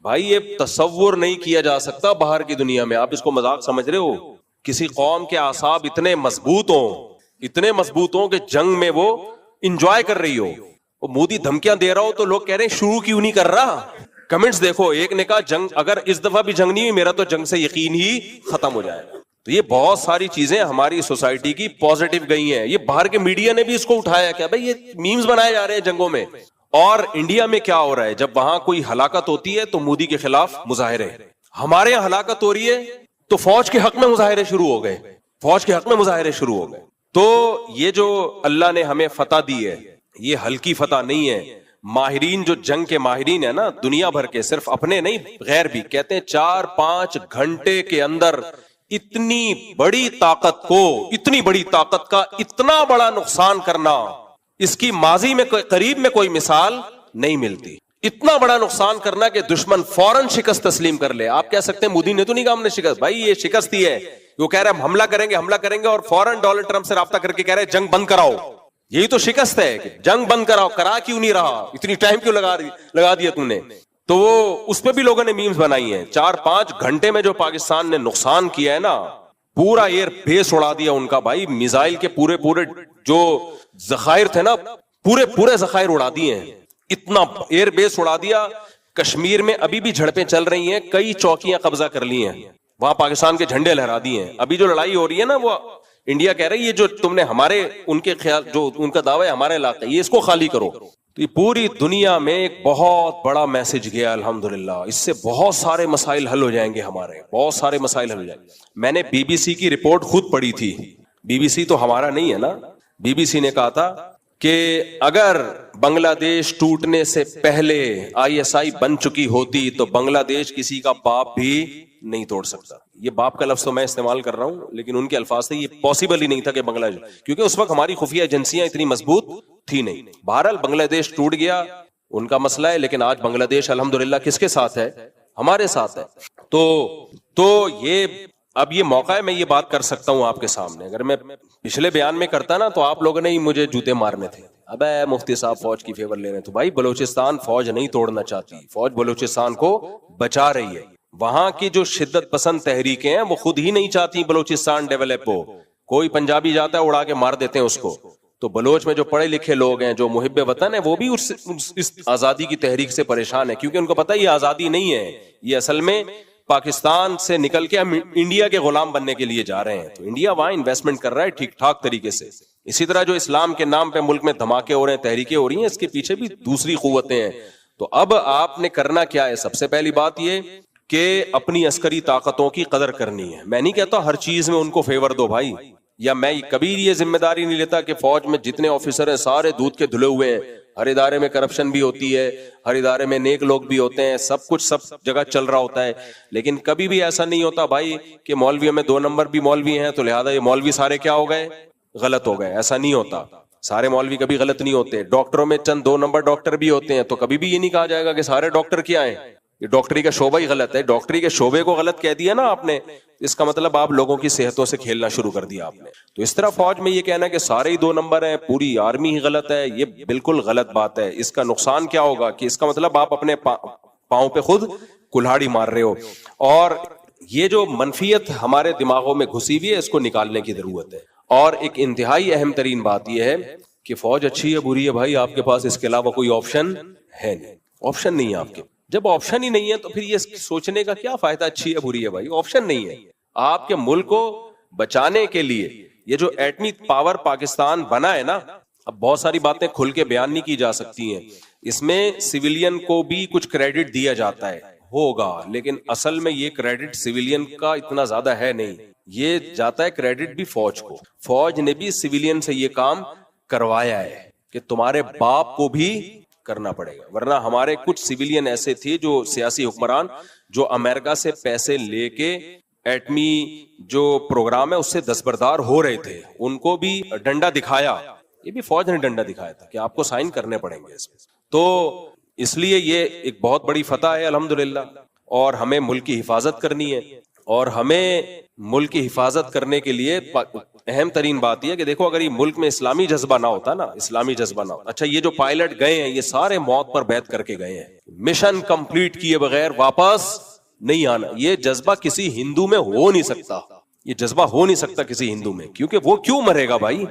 بھائی یہ تصور نہیں کیا جا سکتا باہر کی دنیا میں. آپ اس کو مذاق سمجھ رہے ہو؟ کسی قوم کے اعصاب اتنے مضبوط ہوں کہ جنگ میں وہ انجوائے کر رہی ہو. وہ مودی دھمکیاں دے رہا ہو تو لوگ کہہ رہے ہیں شروع کیوں نہیں کر رہا. کمنٹس دیکھو, ایک نے کہا جنگ اگر اس دفعہ بھی جنگ نہیں ہوئی میرا تو جنگ سے یقین ہی ختم ہو جائے گا. تو یہ بہت ساری چیزیں ہماری سوسائٹی کی پازیٹو گئی ہیں. یہ باہر کے میڈیا نے بھی اس کو اٹھایا کیا بھائی یہ میمز بنائے جا رہے ہیں جنگوں میں. اور انڈیا میں کیا ہو رہا ہے, جب وہاں کوئی ہلاکت ہوتی ہے تو مودی کے خلاف مظاہرے, ہمارے یہاں ہلاکت ہو رہی ہے تو فوج کے حق میں مظاہرے شروع ہو گئے. تو یہ جو اللہ نے ہمیں فتح دی ہے یہ ہلکی فتح نہیں ہے. ماہرین جو جنگ کے ماہرین ہیں نا دنیا بھر کے, صرف اپنے نہیں غیر بھی, کہتے ہیں 4-5 گھنٹے کے اندر اتنی بڑی طاقت کا اتنا بڑا نقصان کرنا, اس کی ماضی میں قریب میں کوئی مثال نہیں ملتی. اتنا بڑا نقصان کرنا کہ دشمن فوراً شکست تسلیم کر لے. آپ کہہ سکتے ہیں مودی نے تو نہیں کہا ہم نے شکست, بھائی یہ شکست ہی ہے. وہ کہہ رہے ہیں ہم حملہ کریں گے اور فوراً ڈونلڈ ٹرمپ سے رابطہ کر کے کہہ رہے ہیں جنگ بند کراؤ. یہی تو شکست ہے کہ جنگ بند کراؤ. کرا کیوں نہیں رہا, اتنی ٹائم کیوں لگا دیا تم نے. تو وہ اس پہ بھی لوگوں نے میمز بنائی ہیں. 4-5 گھنٹے میں جو پاکستان نے نقصان کیا ہے نا, پورا ایئر بیس اڑا دیا ان کا. بھائی میزائل کے پورے جو ذخائر تھے نا پورے ذخائر اڑا دیے ہیں. اتنا ایئر بیس اڑا دیا. کشمیر میں ابھی بھی جھڑپیں چل رہی ہیں, کئی چوکیاں قبضہ کر لی ہیں, وہاں پاکستان کے جھنڈے لہرا دیے ہیں. ابھی جو لڑائی ہو رہی ہے نا وہ انڈیا کہہ رہی ہے یہ جو تم نے ہمارے ان کے خیال جو ان کا دعویٰ ہے ہمارے علاقے یہ اس کو خالی کرو. تو یہ پوری دنیا میں ایک بہت بڑا میسج گیا الحمدللہ. اس سے بہت سارے مسائل حل ہو جائیں گے, بہت سارے مسائل حل ہو جائیں گے. میں نے بی بی سی کی رپورٹ خود پڑھی تھی. بی بی سی تو ہمارا نہیں ہے نا. بی بی سی نے کہا تھا کہ اگر بنگلہ دیش ٹوٹنے سے پہلے ISI بن چکی ہوتی تو بنگلہ دیش کسی کا باپ بھی نہیں توڑ سکتا. یہ باپ کا لفظ تو میں استعمال کر رہا ہوں لیکن ان کے الفاظ سے یہ پاسبل ہی نہیں تھا کہ بنگلہ دیش, کیونکہ اس وقت ہماری خفیہ ایجنسیاں اتنی مضبوط تھی نہیں. بہرحال بنگلہ دیش ٹوٹ گیا, ان کا مسئلہ ہے, لیکن آج بنگلہ دیش الحمدللہ کس کے ساتھ ہے, ہمارے ساتھ ہے. تو یہ اب یہ موقع ہے, میں یہ بات کر سکتا ہوں آپ کے سامنے. اگر میں پچھلے بیان میں کرتا نا تو آپ لوگوں نے ہی مجھے جوتے مارنے تھے. اب مفتی صاحب فوج کی فیور لے رہے ہیں. تو بھائی بلوچستان فوج نہیں توڑنا چاہتی, فوج بلوچستان کو بچا رہی ہے. وہاں کی جو شدت پسند تحریکیں ہیں وہ خود ہی نہیں چاہتی بلوچستان ڈیولپ ہو. کوئی پنجابی جاتا ہے اڑا کے مار دیتے ہیں اس کو. تو بلوچ میں جو پڑھے لکھے لوگ ہیں جو محب وطن ہیں وہ بھی اس آزادی کی تحریک سے پریشان ہے, کیونکہ ان کو پتہ ہے یہ آزادی نہیں ہے, یہ اصل میں پاکستان سے نکل کے ہم انڈیا کے غلام بننے کے لیے جا رہے ہیں. تو انڈیا وہاں انویسٹمنٹ کر رہا ہے ٹھیک ٹھاک طریقے سے. اسی طرح جو اسلام کے نام پہ ملک میں دھماکے ہو رہے ہیں, تحریکیں ہو رہی ہیں, اس کے پیچھے بھی دوسری قوتیں ہیں. تو اب آپ نے کرنا کیا ہے, سب سے پہلی بات یہ کہ اپنی عسکری طاقتوں کی قدر کرنی ہے. میں نہیں کہتا ہر چیز میں ان کو فیور دو بھائی, یا میں کبھی یہ ذمہ داری نہیں لیتا کہ فوج میں جتنے آفیسر ہیں سارے دودھ کے دھلے ہوئے ہیں. ہر ادارے میں کرپشن بھی ہوتی ہے, ہر ادارے میں نیک لوگ بھی ہوتے ہیں, سب کچھ سب جگہ چل رہا ہوتا ہے. لیکن کبھی بھی ایسا نہیں ہوتا بھائی کہ مولویوں میں 2 نمبر بھی مولوی ہیں تو لہذا یہ مولوی سارے کیا ہو گئے, غلط ہو گئے. ایسا نہیں ہوتا. سارے مولوی کبھی غلط نہیں ہوتے. ڈاکٹروں میں چند 2 نمبر ڈاکٹر بھی ہوتے ہیں تو کبھی بھی یہ نہیں کہا جائے گا کہ سارے ڈاکٹر کیا ہیں, یہ ڈاکٹری کا شعبہ ہی غلط ہے. ڈاکٹری کے شعبے کو غلط کہہ دیا نا آپ نے, اس کا مطلب آپ لوگوں کی صحتوں سے کھیلنا شروع کر دیا آپ نے. تو اس طرح فوج میں یہ کہنا کہ سارے ہی 2 نمبر ہیں, پوری آرمی ہی غلط ہے, یہ بالکل غلط بات ہے. اس کا نقصان کیا ہوگا کہ اس کا مطلب آپ اپنے پاؤں پہ خود کلہاڑی مار رہے ہو. اور یہ جو منفیت ہمارے دماغوں میں گھسی ہوئی ہے اس کو نکالنے کی ضرورت ہے. اور ایک انتہائی اہم ترین بات یہ ہے کہ فوج اچھی ہے بری ہے بھائی, آپ کے پاس اس کے علاوہ کوئی آپشن ہے نہیں. آپشن نہیں ہے آپ کے. جب آپشن ہی نہیں ہے تو پھر یہ سوچنے کا کیا فائدہ اچھی ہے بری ہے بھائی, آپشن نہیں ہے. آپ کے ملک کو بچانے کے لیے یہ جو ایٹمی پاور پاکستان بنا ہے نا, اب بہت ساری باتیں کھل کے بیان نہیں کی جا سکتی ہیں, اس میں سویلین کو بھی کچھ کریڈٹ دیا جاتا ہے, ہوگا, لیکن اصل میں یہ کریڈٹ سویلین کا اتنا زیادہ ہے نہیں, یہ جاتا ہے کریڈٹ بھی فوج کو. فوج نے بھی سویلین سے یہ کام کروایا ہے کہ تمہارے باپ کو بھی کرنا پڑے گا. ورنہ ہمارے کچھ سویلین ایسے تھے جو سیاسی حکمران جو امریکہ سے پیسے لے کے ایٹمی جو پروگرام ہے اس سے دستبردار ہو رہے تھے, ان کو بھی ڈنڈا دکھایا. یہ بھی فوج نے ڈنڈا دکھایا تھا کہ آپ کو سائن کرنے پڑیں گے اس میں. تو اس لیے یہ ایک بہت بڑی فتح ہے الحمدللہ. اور ہمیں ملک کی حفاظت کرنی ہے, اور ہمیں ملک کی حفاظت کرنے کے لیے اہم ترین بات یہ کہ دیکھو اگر یہ ملک میں اسلامی جذبہ نہ ہوتا نا، اسلامی جذبہ نہ ہوتا، اچھا یہ جو پائلٹ گئے ہیں یہ سارے موت پر بیعت کر کے گئے ہیں، مشن کمپلیٹ کیے بغیر واپس نہیں آنا، یہ جذبہ کسی ہندو میں ہو نہیں سکتا، یہ جذبہ ہو نہیں سکتا کسی ہندو میں، کیونکہ وہ کیوں مرے گا بھائی؟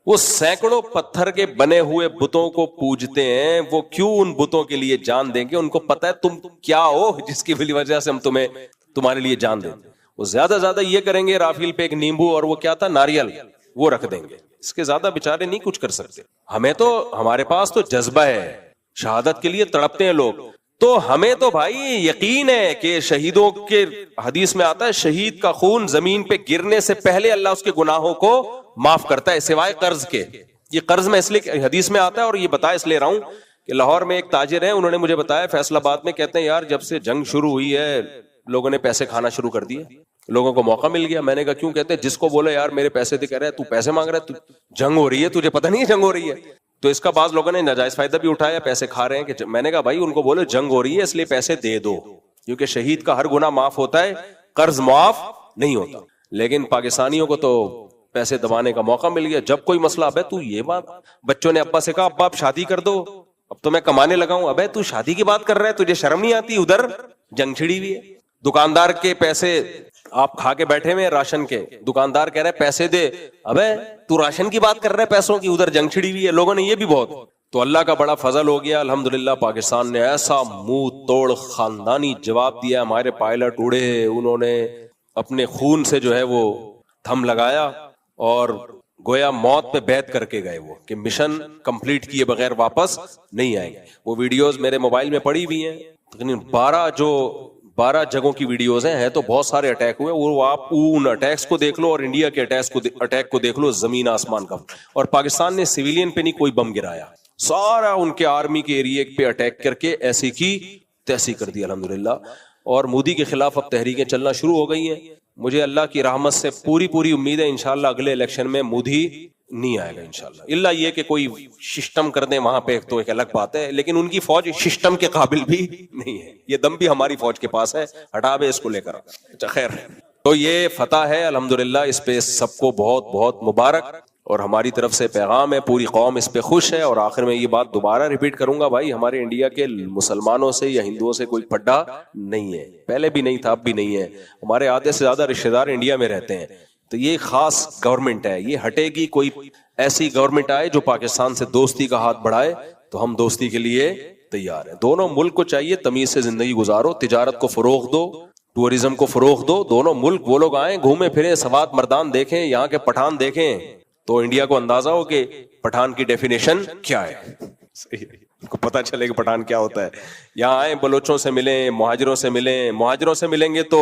وہ سینکڑوں پتھر کے بنے ہوئے بتوں کو پوجتے ہیں، وہ کیوں ان بتوں کے لیے جان دیں گے؟ ان کو پتا ہے تم کیا ہو جس کی وجہ سے ہم تمہارے لیے جان دیں۔ وہ زیادہ زیادہ یہ کریں گے، رافیل پہ ایک نیمبو اور وہ کیا تھا، ناریل، وہ رکھ دیں گے، اس کے زیادہ بیچارے نہیں کچھ کر سکتے۔ ہمیں تو، ہمارے پاس تو جذبہ ہے، شہادت کے لیے تڑپتے ہیں لوگ، تو ہمیں تو بھائی یقین ہے کہ شہیدوں کے، حدیث میں آتا ہے شہید کا خون زمین پہ گرنے سے پہلے اللہ اس کے گناہوں کو معاف کرتا ہے سوائے قرض کے۔ یہ قرض میں اس لیے حدیث میں آتا ہے، اور یہ بتا اس لیے رہا ہوں کہ لاہور میں ایک تاجر ہیں، انہوں نے مجھے بتایا فیصل آباد میں، کہتے ہیں یار جب سے جنگ شروع ہوئی ہے لوگوں نے پیسے کھانا شروع کر دیے، لوگوں کو موقع مل گیا۔ میں نے کہا کیوں؟ کہتے ہیں جس کو بولے یار میرے پیسے دے، کہہ رہا ہے تو پیسے مانگ رہا ہے، تو جنگ ہو رہی ہے تجھے پتہ نہیں ہے جنگ ہو رہی ہے؟ تو اس کا بعض لوگوں نے ناجائز فائدہ بھی اٹھایا، پیسے کھا رہے ہیں کہ میں نے کہا بھائی ان کو بولو جنگ ہو رہی ہے اس لیے پیسے دے دو، کیونکہ شہید کا ہر گناہ معاف ہوتا ہے، قرض معاف نہیں ہوتا۔ لیکن پاکستانیوں کو تو پیسے دبانے کا موقع مل گیا، جب کوئی مسئلہ، ابے تو یہ بات، بچوں نے ابا سے کہا ابا آپ شادی کر دو، اب تو میں کمانے لگا ہوں، ابے تو شادی کی بات کر رہا ہے، تجھے شرم نہیں آتی؟ ادھر جنگ چھڑی ہوئی ہے، دکاندار کے پیسے آپ کھا کے بیٹھے ہوئے راشن کے، دکاندار کہہ رہے پیسے دے، ابے تو راشن کی بات کر رہے پیسوں کی، ادھر جنگ چھڑی ہوئی ہے۔ لوگوں نے یہ بھی بہت، تو اللہ کا بڑا فضل ہو گیا الحمدللہ، پاکستان نے ایسا منہ توڑ خاندانی جواب دیا، ہمارے پائلٹ اڑے، انہوں نے اپنے خون سے جو ہے وہ تھم لگایا اور گویا موت پہ بیعت کر کے گئے، وہ کہ مشن کمپلیٹ کیے بغیر واپس نہیں آئیں گے۔ وہ ویڈیوز میرے موبائل میں پڑی ہوئی ہیں، تقریباً 12 جگہوں کی ویڈیوز ہیں تو بہت سارے اٹیک ہوئے، وہ آپ ان اٹیکس کو دیکھ لو اور انڈیا کے اٹیک کو دیکھ لو، زمین آسمان کا۔ اور پاکستان نے سویلین پہ نہیں کوئی بم گرایا، سارا ان کے آرمی کے ایریے پہ اٹیک کر کے ایسی کی تیسی کر دی الحمدللہ۔ اور مودی کے خلاف اب تحریکیں چلنا شروع ہو گئی ہیں، مجھے اللہ کی رحمت سے پوری امید ہے انشاءاللہ اگلے الیکشن میں مودی نہیں آئے گا انشاءاللہ، الا یہ کہ کوئی سسٹم کر دیں وہاں پہ تو ایک الگ بات ہے، لیکن ان کی فوج سسٹم کے قابل بھی نہیں ہے، یہ دم بھی ہماری فوج کے پاس ہے، ہٹا بے اس کو لے کر۔ اچھا خیر، تو یہ فتح ہے الحمدللہ، اس پہ سب کو بہت بہت مبارک، اور ہماری طرف سے پیغام ہے، پوری قوم اس پہ خوش ہے۔ اور آخر میں یہ بات دوبارہ ریپیٹ کروں گا، بھائی ہمارے انڈیا کے مسلمانوں سے یا ہندوؤں سے کوئی پھڈا نہیں ہے، پہلے بھی نہیں تھا اب بھی نہیں ہے، ہمارے آدھے سے زیادہ رشتہ دار انڈیا میں رہتے ہیں، تو یہ خاص گورنمنٹ ہے، یہ ہٹے گی، کوئی ایسی گورنمنٹ آئے جو پاکستان سے دوستی کا ہاتھ بڑھائے تو ہم دوستی کے لیے تیار ہیں۔ دونوں ملک کو چاہیے تمیز سے زندگی گزارو، تجارت کو فروغ دو، ٹورزم کو فروغ دو، دونوں ملک وہ لوگ آئیں گھومیں پھریں، سوات مردان دیکھیں، یہاں کے پٹھان دیکھیں، تو انڈیا کو اندازہ ہو کہ پٹھان کی ڈیفینیشن کیا ہے، ان کو پتہ چلے کہ پٹھان کیا ہوتا ہے۔ یہاں آئیں، بلوچوں سے ملیں، مہاجروں سے ملیں، مہاجروں سے ملیں گے تو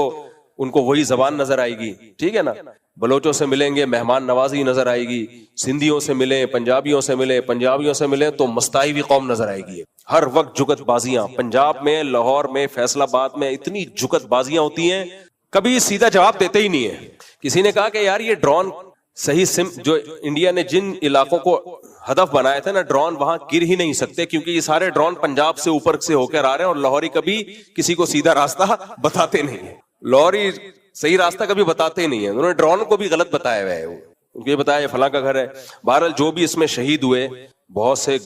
ان کو وہی زبان نظر آئے گی، ٹھیک ہے نا، بلوچوں سے ملیں گے مہمان نوازی نظر آئے گی، سندھیوں سے ملیں، پنجابیوں سے ملیں، پنجابیوں سے ملیں تو مستائی ہوئی قوم نظر آئے گی۔ ہر وقت جگت بازیاں، پنجاب میں، لاہور میں، فیصل آباد میں اتنی جگت بازیاں ہوتی ہیں، کبھی سیدھا جواب دیتے ہی نہیں ہے۔ کسی نے کہا کہ یار یہ ڈرون صحیح جو انڈیا نے جن علاقوں کو ہدف بنایا تھا نا ڈرون، وہاں گر ہی نہیں سکتے، کیونکہ یہ سارے ڈرون پنجاب سے اوپر سے ہو کر آ رہے ہیں، اور لاہوری کبھی کسی کو سیدھا راستہ بتاتے نہیں ہیں، لاہوری صحیح راستہ کبھی بتاتے نہیں ہیں، انہوں نے ڈرون کو بھی غلط بتایا ہوا ہے، ان کو یہ بتایا فلاں کا گھر ہے۔ بہرحال جو بھی اس میں شہید ہوئے، بہت سے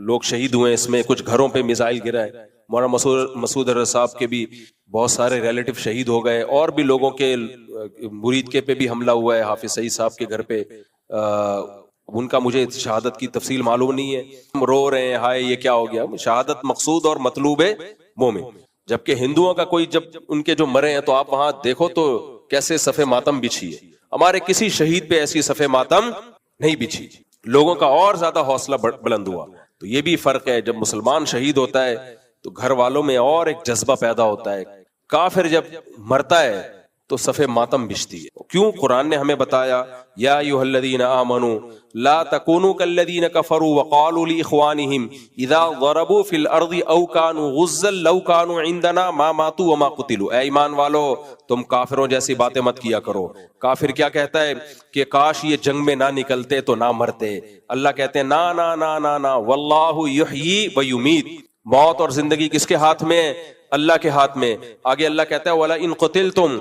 لوگ شہید ہوئے اس میں، کچھ گھروں پہ میزائل گرا ہے، مولانا مسعود حضرت صاحب کے بھی بہت سارے ریلیٹو شہید ہو گئے، اور بھی لوگوں کے مرید کے پہ بھی حملہ ہوا ہے، حافظ سعید صاحب کے گھر پہ، ان کا مجھے شہادت کی تفصیل معلوم نہیں ہے، ہم رو رہے ہیں ہائے یہ کیا ہو گیا۔ شہادت مقصود اور مطلوب ہے مومن، جبکہ ہندوؤں کا کوئی جب ان کے جو مرے ہیں تو آپ وہاں دیکھو تو کیسے صف ماتم بچھی ہے، ہمارے کسی شہید پہ ایسی صف ماتم نہیں بچھی، لوگوں کا اور زیادہ حوصلہ بلند ہوا۔ تو یہ بھی فرق ہے، جب مسلمان شہید ہوتا ہے تو گھر والوں میں اور ایک جذبہ پیدا ہوتا ہے، کافر جب مرتا ہے تو صف ماتم بچھتی ہے۔ کیوں؟ قرآن نے ہمیں بتایا یا ایھا الذین آمنوا لا تکونوا کالذین کفروا وقالوا لاخوانہم اذا ضربوا فی الارض او کانوا غزا لو کانوا عندنا ما ماتوا وما قتلوا۔ اے ایمان والو، تم کافروں جیسی باتیں مت کیا کرو۔ کافر کیا کہتا ہے کہ کاش یہ جنگ میں نہ نکلتے تو نہ مرتے، اللہ کہتے ہیں نا نا نا نا نا، واللہ یحیی و یمیت، موت اور زندگی کس کے ہاتھ میں؟ اللہ کے ہاتھ میں۔ آگے اللہ کہتا ہے وَلَئِن قُتِلْتُمْ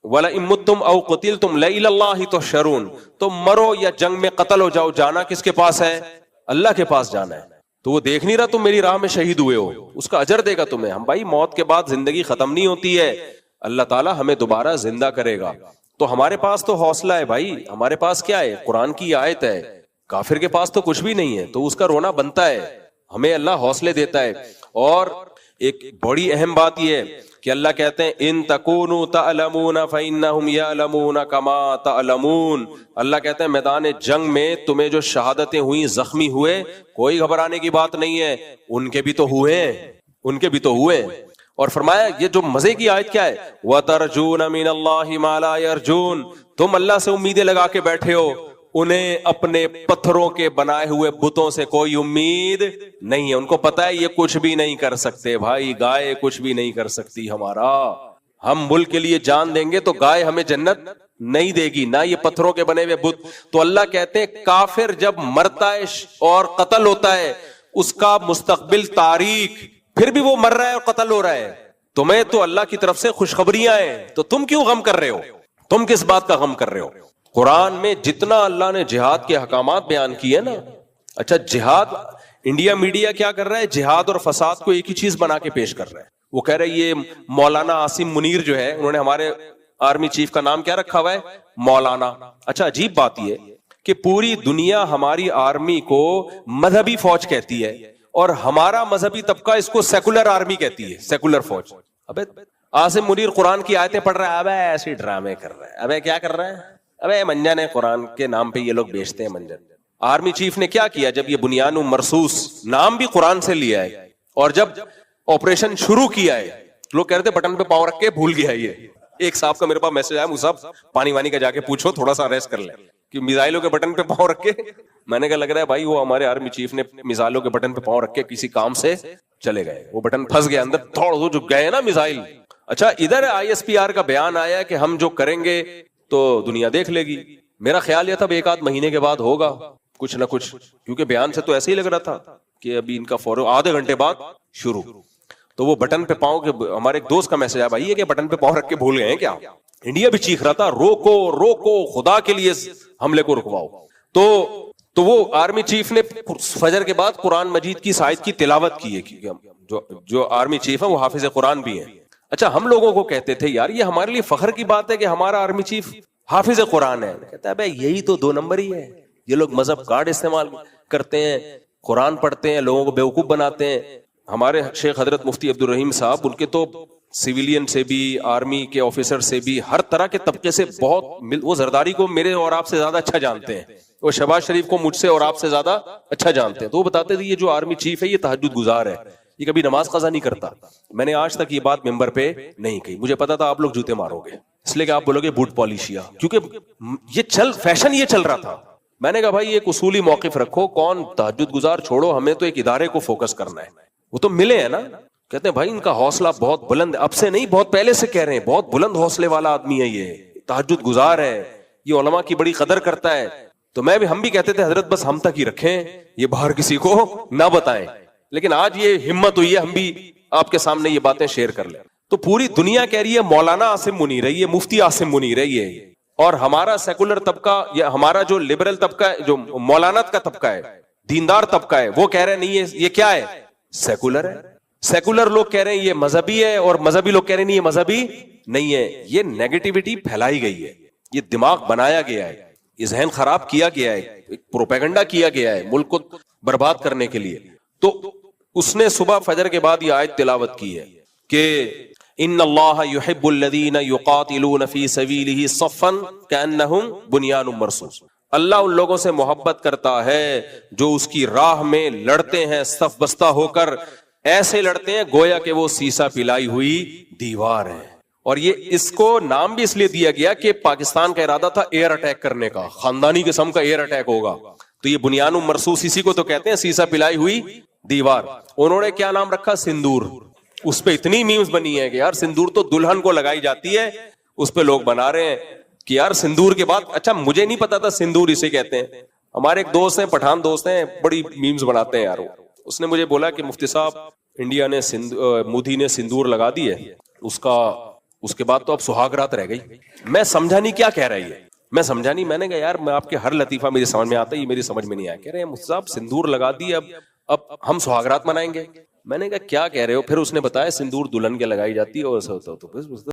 وَلَئِن مُتُّمْ أَوْ قُتِلْتُمْ لَإِلَى اللَّهِ تُحْشَرُونَ، تم مرو یا جنگ میں قتل ہو جاؤ، جانا کس کے پاس ہے؟ اللہ کے پاس جانا ہے. تو وہ دیکھ نہیں رہا تم میری راہ میں شہید ہوئے ہو، اس کا اجر دے گا تمہیں. ہم بھائی موت کے بعد زندگی ختم نہیں ہوتی ہے، اللہ تعالیٰ ہمیں دوبارہ زندہ کرے گا. تو ہمارے پاس تو حوصلہ ہے بھائی، ہمارے پاس کیا ہے؟ قرآن کی آیت ہے. کافر کے پاس تو کچھ بھی نہیں ہے، تو اس کا رونا بنتا ہے. ہمیں اللہ حوصلے دیتا ہے. اور ایک بڑی اہم بات یہ ہے کہ اللہ کہتے ہیں ان تکونوا تعلمون فانہم یعلمون کما تعلمون. اللہ کہتے ہیں میدان جنگ میں تمہیں جو شہادتیں ہوئیں، زخمی ہوئے، کوئی گھبرانے کی بات نہیں ہے، ان کے بھی تو ہوئے ہیں، ان کے بھی تو ہوئے ہیں. اور فرمایا یہ جو مزے کی آیت کیا ہے؟ وَتَرْجُونَ مِنَ اللَّهِ مَا لَا يَرْجُونَ. تم اللہ سے امیدیں لگا کے بیٹھے ہو، انہیں اپنے پتھروں کے بنائے ہوئے بتوں سے کوئی امید نہیں ہے. ان کو پتا ہے یہ کچھ بھی نہیں کر سکتے. بھائی گائے کچھ بھی نہیں کر سکتی ہمارا. ہم ملک کے لیے جان دیں گے تو گائے ہمیں جنت نہیں دے گی، نہ یہ پتھروں کے بنے ہوئے بت. تو اللہ کہتے ہیں کافر جب مرتا ہے اور قتل ہوتا ہے، اس کا مستقبل تاریک، پھر بھی وہ مر رہا ہے اور قتل ہو رہا ہے. تمہیں تو اللہ کی طرف سے خوشخبریاں ہیں، تو تم کیوں غم کر رہے ہو؟ تم کس بات کا غم کر رہے ہو؟ قرآن میں جتنا اللہ نے جہاد کے احکامات بیان کیے نا. اچھا جہاد، انڈیا میڈیا کیا کر رہا ہے؟ جہاد اور فساد کو ایک ہی چیز بنا کے پیش کر رہا ہے. وہ کہہ رہے یہ مولانا عاصم منیر جو ہے، انہوں نے ہمارے آرمی چیف کا نام کیا رکھا ہوا ہے؟ مولانا. اچھا عجیب بات یہ کہ پوری دنیا ہماری آرمی کو مذہبی فوج کہتی ہے اور ہمارا مذہبی طبقہ اس کو سیکولر آرمی کہتی ہے، سیکولر فوج. ابے عاصم منیر قرآن کی آیتیں پڑھ رہا ہے، ابے ایسے ڈرامے کر رہا ہے. ابے کیا کر رہا ہے؟ ابے منجن ہے، قرآن کے نام پہ یہ لوگ بیچتے ہیں منجن. آرمی چیف نے کیا کیا؟ جب یہ بنیان مرصوص نام بھی قرآن سے لیا ہے اور جب آپریشن شروع کیا ہے، لوگ کہہ رہے تھے بٹن پہ پاؤں رکھ کے بھول گیا. یہ ایک صاحب کا میرے پاس میسج آیا، مصعب پانی وانی کا جا کے پوچھو، تھوڑا سا ریسٹ کر لیں کہ میزائلوں کے بٹن پہ پاؤں رکھ کے. میں نے کہا لگ رہا ہے بھائی وہ ہمارے آرمی چیف نے میزائلوں کے بٹن پہ پاؤں رکھ کے کسی کام سے چلے گئے، وہ بٹن پھنس گیا اندر، تھوڑا جو گئے نا میزائل. اچھا ادھر ISPR کا بیان آیا کہ ہم جو کریں گے تو دنیا دیکھ لے گی. میرا خیال یہ تھا ایک آدھ مہینے کے بعد ہوگا کچھ نہ کچھ، کیونکہ بیان سے تو ایسے ہی لگ رہا تھا کہ ابھی ان کا فوراً آدھے گھنٹے بعد شروع. تو وہ بٹن پہ پاؤں کے، ہمارے ایک دوست کا میسج آیا بھائی یہ کہ بٹن پہ پاؤں رکھ کے بھول گئے ہیں کیا؟ انڈیا بھی چیخ رہا تھا روکو روکو، خدا کے لیے حملے کو رکواؤ. تو وہ آرمی چیف نے فجر کے بعد قرآن مجید کی آیت کی تلاوت کی ہے. جو آرمی چیف ہے وہ حافظ قرآن بھی ہیں. اچھا ہم لوگوں کو کہتے تھے یار یہ ہمارے لیے فخر کی بات ہے کہ ہمارا آرمی چیف حافظ قرآن ہے. کہتا ہے بھائی یہی تو 2 نمبر ہی ہے. یہ لوگ مذہب کارڈ استعمال کرتے ہیں، قرآن پڑھتے ہیں، لوگوں کو بیوقوف بناتے ہیں. ہمارے شیخ حضرت مفتی عبدالرحیم صاحب، ان کے تو سویلین سے بھی، آرمی کے آفیسر سے بھی، ہر طرح کے طبقے سے بہت، وہ زرداری کو میرے اور آپ سے زیادہ اچھا جانتے ہیں، وہ شہباز شریف کو مجھ سے اور آپ سے زیادہ اچھا جانتے ہیں. تو وہ بتاتے تھے یہ جو آرمی چیف ہے یہ تہجد گزار ہے، یہ کبھی نماز قضا نہیں کرتا. میں نے آج تک یہ بات ممبر پہ نہیں کہی، مجھے پتا تھا آپ لوگ جوتے مارو گے، اس لیے کہ آپ بولو گے بوٹ پالیشیا، کیونکہ یہ فیشن یہ چل رہا تھا. میں نے کہا بھائی ایک اصولی موقف رکھو، کون تہجد گزار چھوڑو، ہمیں تو ایک ادارے کو فوکس کرنا ہے. وہ تو ملے ہیں نا. کہتے ہیں بھائی ان کا حوصلہ بہت بلند، اب سے نہیں بہت پہلے سے کہہ رہے ہیں، بہت بلند حوصلے والا آدمی ہے، یہ تہجد گزار ہے، یہ علماء کی بڑی قدر کرتا ہے. تو ہم بھی کہتے تھے حضرت بس ہم تک ہی رکھیں، یہ باہر کسی کو نہ بتائیں. لیکن آج یہ ہمت ہوئی ہے ہم بھی آپ کے سامنے یہ باتیں شیئر کر لیں. تو پوری دنیا کہہ رہی ہے مولانا عاصم منیر ہے، یہ مفتی عاصم منیر ہے یہ، اور ہمارا سیکولر طبقہ یا ہمارا جو لبرل طبقہ ہے، جو مولانت کا طبقہ ہے، دیندار طبقہ ہے، وہ کہہ رہے نہیں ہے یہ کیا ہے؟ سیکولر ہے. سیکولر لوگ کہہ رہے ہیں یہ مذہبی ہے، اور مذہبی لوگ کہہ رہے ہیں یہ مذہبی نہیں ہے. یہ نیگیٹیوٹی پھیلائی گئی ہے، یہ دماغ بنایا گیا ہے، یہ ذہن خراب کیا گیا ہے، پروپیگنڈا کیا گیا ہے ملک کو برباد کرنے کے لیے. تو اس نے صبح فجر کے بعد یہ آیت تلاوت کی ہے کہ ان اللہ یحب الذین یقاتلون فی سبیلہ صفا کأنہم بنیان مرصوص. اللہ ان لوگوں سے محبت کرتا ہے جو اس کی راہ میں لڑتے ہیں صف بستہ ہو کر، ایسے لڑتے ہیں گویا کہ وہ سیسا پلائی ہوئی دیوار ہے. اور یہ اس کو نام بھی اس لیے دیا گیا کہ پاکستان کا ارادہ تھا ایئر اٹیک کرنے کا، خاندانی قسم کا ایئر اٹیک ہوگا. تو یہ بنیان مرصوص اسی کو تو کہتے ہیں، سیسا پلائی ہوئی دیوار. انہوں نے کیا نام رکھا؟ سندور. اس پہ اتنی میمز بنی ہے کہ یار سندور تو دلہن کو لگائی جاتی ہے، اس پہ لوگ بنا رہے ہیں کہ یار سندور کے بعد، اچھا مجھے نہیں پتا تھا سندور اسے کہتے ہیں. ہمارے ایک دوست ہیں، پٹھان دوست ہیں، بڑی میمز بناتے ہیں یار. اس نے مجھے بولا کہ مفتی صاحب انڈیا نے مودی نے سندور لگا دی ہے، اس کا اس کے بعد تو اب سہاگرات رہ گئی. میں سمجھا نہیں کیا کہہ رہی ہے, میں سمجھا نہیں. میں نے کہا یار میں آپ کے ہر لطیفہ میری سمجھ میں آتا ہے, یہ میری سمجھ میں نہیں آیا. کہہ رہے ہیں مفتی صاحب سندور لگا دی, اب ہم سہاگرات منائیں گے. میں نے کہا کیا کہہ رہے ہو؟ پھر اس نے بتایا سندور دلہن کے لگائی جاتی ہے اور ایسا ہوتا. تو